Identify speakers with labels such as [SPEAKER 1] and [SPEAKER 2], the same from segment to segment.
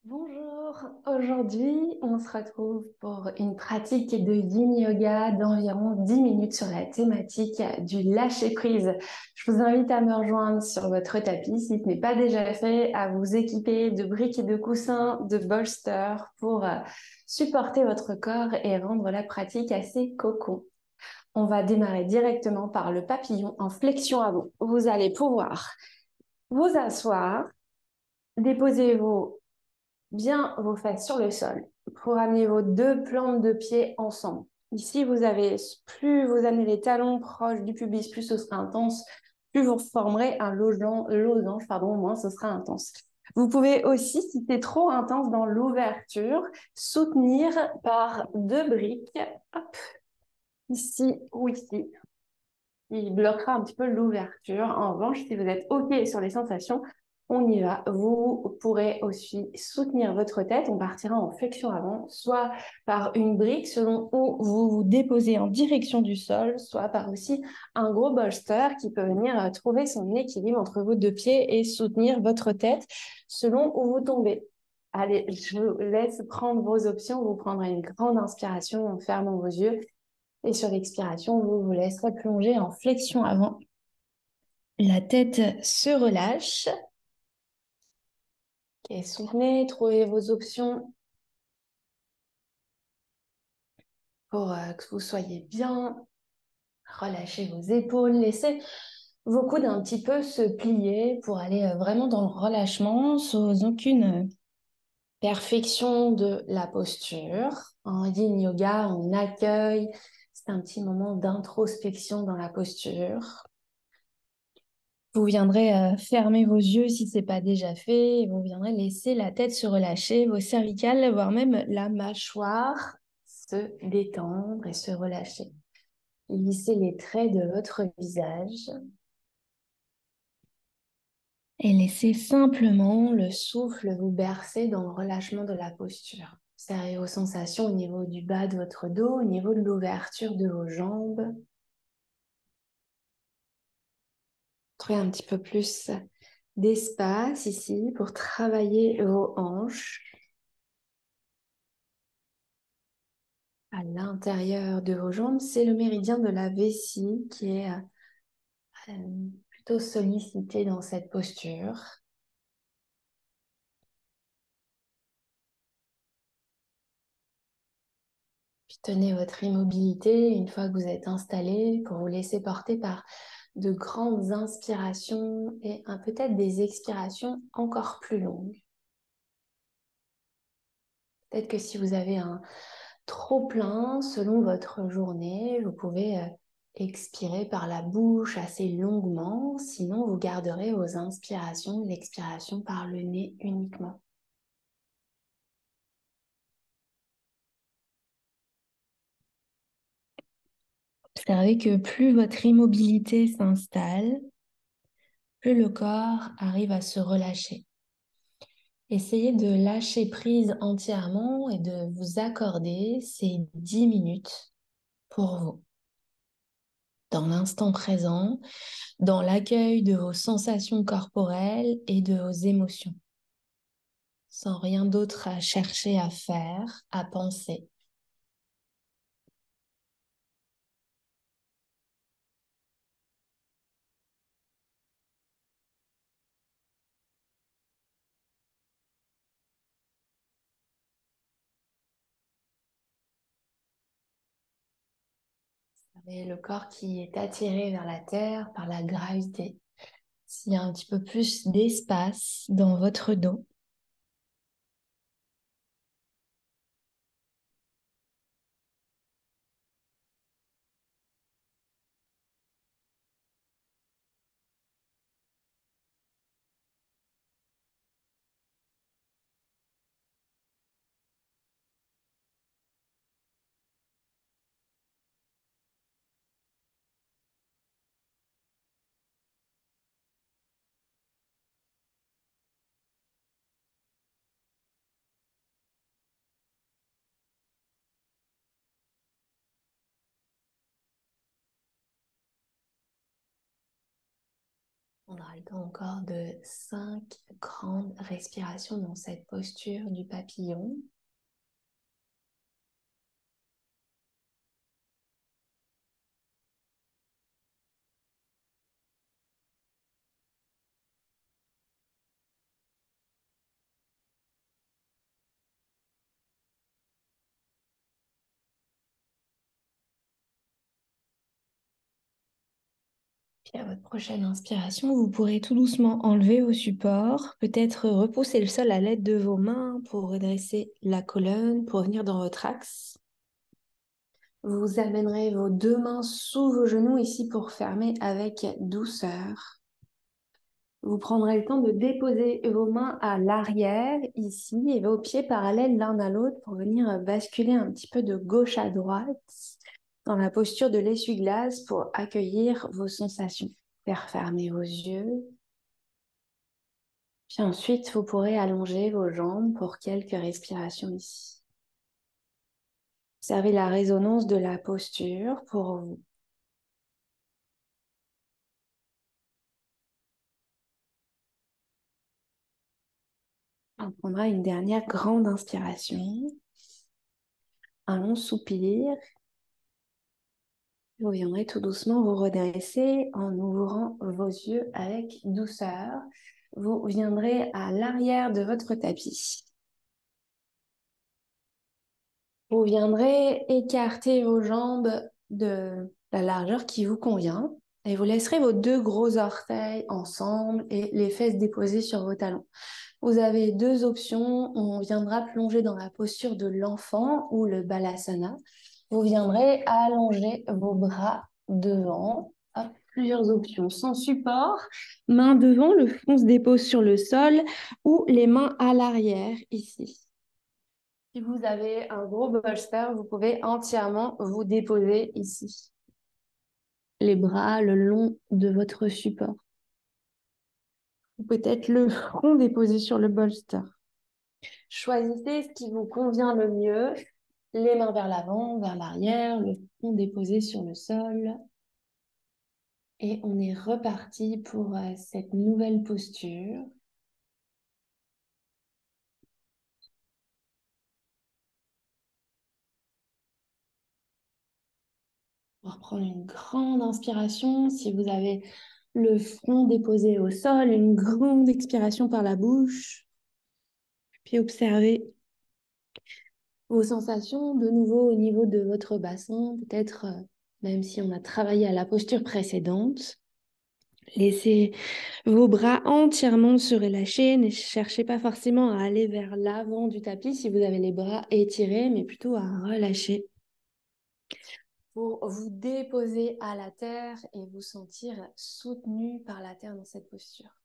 [SPEAKER 1] Bonjour, aujourd'hui on se retrouve pour une pratique de yin yoga d'environ 10 minutes sur la thématique du lâcher prise. Je vous invite à me rejoindre sur votre tapis si ce n'est pas déjà fait, à vous équiper de briques et de coussins, de bolsters pour supporter votre corps et rendre la pratique assez cocon. On va démarrer directement par le papillon en flexion avant. Vous allez pouvoir vous asseoir, déposer bien vos fesses sur le sol pour amener vos deux plantes de pied ensemble. Ici, plus vous amenez les talons proches du pubis, plus ce sera intense, plus vous formerez un losange, moins ce sera intense. Vous pouvez aussi, si c'est trop intense dans l'ouverture, soutenir par deux briques, hop, ici ou ici. Il bloquera un petit peu l'ouverture. En revanche, si vous êtes OK sur les sensations, on y va. Vous pourrez aussi soutenir votre tête. On partira en flexion avant, soit par une brique selon où vous vous déposez en direction du sol, soit par aussi un gros bolster qui peut venir trouver son équilibre entre vos deux pieds et soutenir votre tête selon où vous tombez. Allez, je vous laisse prendre vos options. Vous prendrez une grande inspiration en fermant vos yeux. Et sur l'expiration, vous vous laisserez plonger en flexion avant. La tête se relâche. Et soutenez, trouvez vos options pour que vous soyez bien. Relâchez vos épaules, laissez vos coudes un petit peu se plier pour aller vraiment dans le relâchement sans aucune perfection de la posture. En yin yoga, on accueille. C'est un petit moment d'introspection dans la posture. Vous viendrez fermer vos yeux si ce n'est pas déjà fait. Et vous viendrez laisser la tête se relâcher, vos cervicales, voire même la mâchoire se détendre et se relâcher. Lissez les traits de votre visage et laissez simplement le souffle vous bercer dans le relâchement de la posture. Observez vos sensations au niveau du bas de votre dos, au niveau de l'ouverture de vos jambes. Trouvez un petit peu plus d'espace ici pour travailler vos hanches à l'intérieur de vos jambes. C'est le méridien de la vessie qui est plutôt sollicité dans cette posture. Puis tenez votre immobilité une fois que vous êtes installé pour vous laisser porter par de grandes inspirations et peut-être des expirations encore plus longues. Peut-être que si vous avez un trop plein selon votre journée, vous pouvez expirer par la bouche assez longuement, sinon vous garderez vos inspirations, l'expiration par le nez uniquement. Observez que plus votre immobilité s'installe, plus le corps arrive à se relâcher. Essayez de lâcher prise entièrement et de vous accorder ces 10 minutes pour vous, dans l'instant présent, dans l'accueil de vos sensations corporelles et de vos émotions, sans rien d'autre à chercher à faire, à penser. Vous avez le corps qui est attiré vers la terre par la gravité. S'il y a un petit peu plus d'espace dans votre dos, On aura le temps encore de 5 grandes respirations dans cette posture du papillon. Puis à votre prochaine inspiration, vous pourrez tout doucement enlever vos supports, peut-être repousser le sol à l'aide de vos mains pour redresser la colonne, pour venir dans votre axe. Vous amènerez vos deux mains sous vos genoux ici pour fermer avec douceur. Vous prendrez le temps de déposer vos mains à l'arrière ici et vos pieds parallèles l'un à l'autre pour venir basculer un petit peu de gauche à droite dans la posture de l'essuie-glace pour accueillir vos sensations. Faire fermer vos yeux. Puis ensuite, vous pourrez allonger vos jambes pour quelques respirations ici. Observez la résonance de la posture pour vous. On prendra une dernière grande inspiration. Un long soupir. Vous viendrez tout doucement vous redresser en ouvrant vos yeux avec douceur. Vous viendrez à l'arrière de votre tapis. Vous viendrez écarter vos jambes de la largeur qui vous convient et vous laisserez vos deux gros orteils ensemble et les fesses déposées sur vos talons. Vous avez deux options. On viendra plonger dans la posture de l'enfant ou le balasana. Vous viendrez allonger vos bras devant. Hop, plusieurs options sans support. Main devant, le front se dépose sur le sol ou les mains à l'arrière ici. Si vous avez un gros bolster, vous pouvez entièrement vous déposer ici. Les bras le long de votre support. Ou peut-être le front déposé sur le bolster. Choisissez ce qui vous convient le mieux. Les mains vers l'avant, vers l'arrière, le front déposé sur le sol. Et on est reparti pour cette nouvelle posture. On va reprendre une grande inspiration. Si vous avez le front déposé au sol, une grande expiration par la bouche. Puis observez vos sensations de nouveau au niveau de votre bassin. Peut-être, même si on a travaillé à la posture précédente, laissez vos bras entièrement se relâcher. Ne cherchez pas forcément à aller vers l'avant du tapis si vous avez les bras étirés, mais plutôt à relâcher pour vous déposer à la terre et vous sentir soutenu par la terre dans cette posture.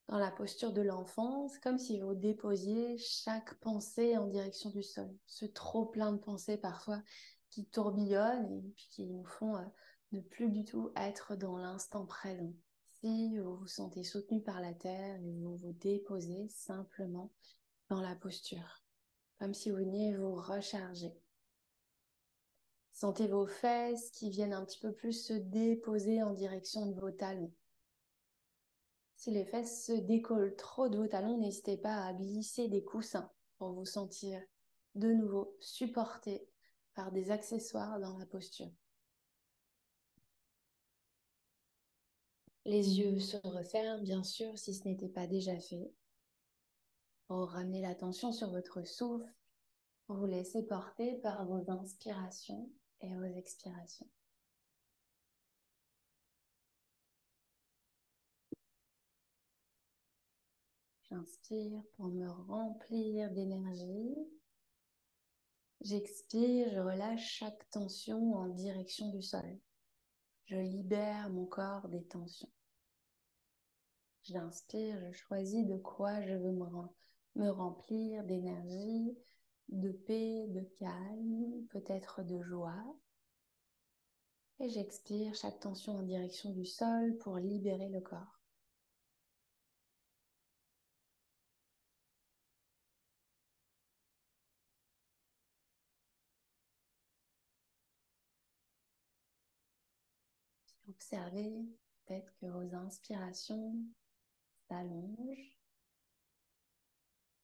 [SPEAKER 1] Dans la posture de l'enfant, c'est comme si vous déposiez chaque pensée en direction du sol. Ce trop plein de pensées parfois qui tourbillonnent et puis qui nous font ne plus du tout être dans l'instant présent. Si vous vous sentez soutenu par la terre et vous vous déposez simplement dans la posture, comme si vous veniez vous recharger. Sentez vos fesses qui viennent un petit peu plus se déposer en direction de vos talons. Si les fesses se décollent trop de vos talons, n'hésitez pas à glisser des coussins pour vous sentir de nouveau supporté par des accessoires dans la posture. Les yeux se referment, bien sûr, si ce n'était pas déjà fait. Pour ramener l'attention sur votre souffle, pour vous laisser porter par vos inspirations et vos expirations. J'inspire pour me remplir d'énergie. J'expire, je relâche chaque tension en direction du sol. Je libère mon corps des tensions. J'inspire, je choisis de quoi je veux me remplir d'énergie, de paix, de calme, peut-être de joie. Et j'expire chaque tension en direction du sol pour libérer le corps. Observez Peut-être que vos inspirations s'allongent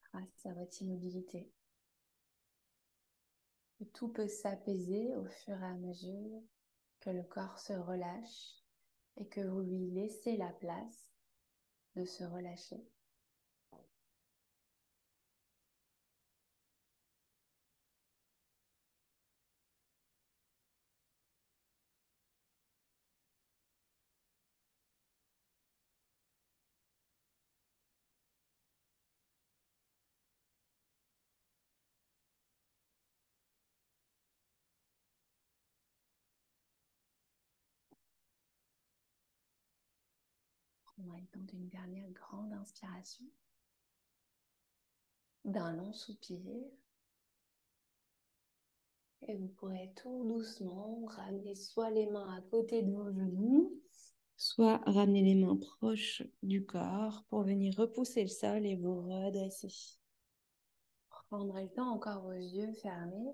[SPEAKER 1] grâce à votre immobilité. Que tout peut s'apaiser au fur et à mesure que le corps se relâche et que vous lui laissez la place de se relâcher. Prenons le temps d'une dernière grande inspiration, d'un long soupir, et vous pourrez tout doucement ramener soit les mains à côté de vos genoux, soit ramener les mains proches du corps pour venir repousser le sol et vous redresser. Prendrez le temps, encore vos yeux fermés,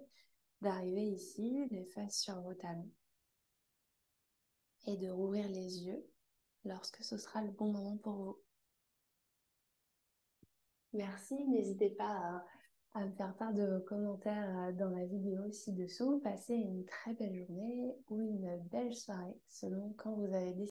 [SPEAKER 1] d'arriver ici, les fesses sur vos talons, et de rouvrir les yeux lorsque ce sera le bon moment pour vous. Merci, n'hésitez pas à me faire part de vos commentaires dans la vidéo ci-dessous. Passez une très belle journée ou une belle soirée selon quand vous avez décidé.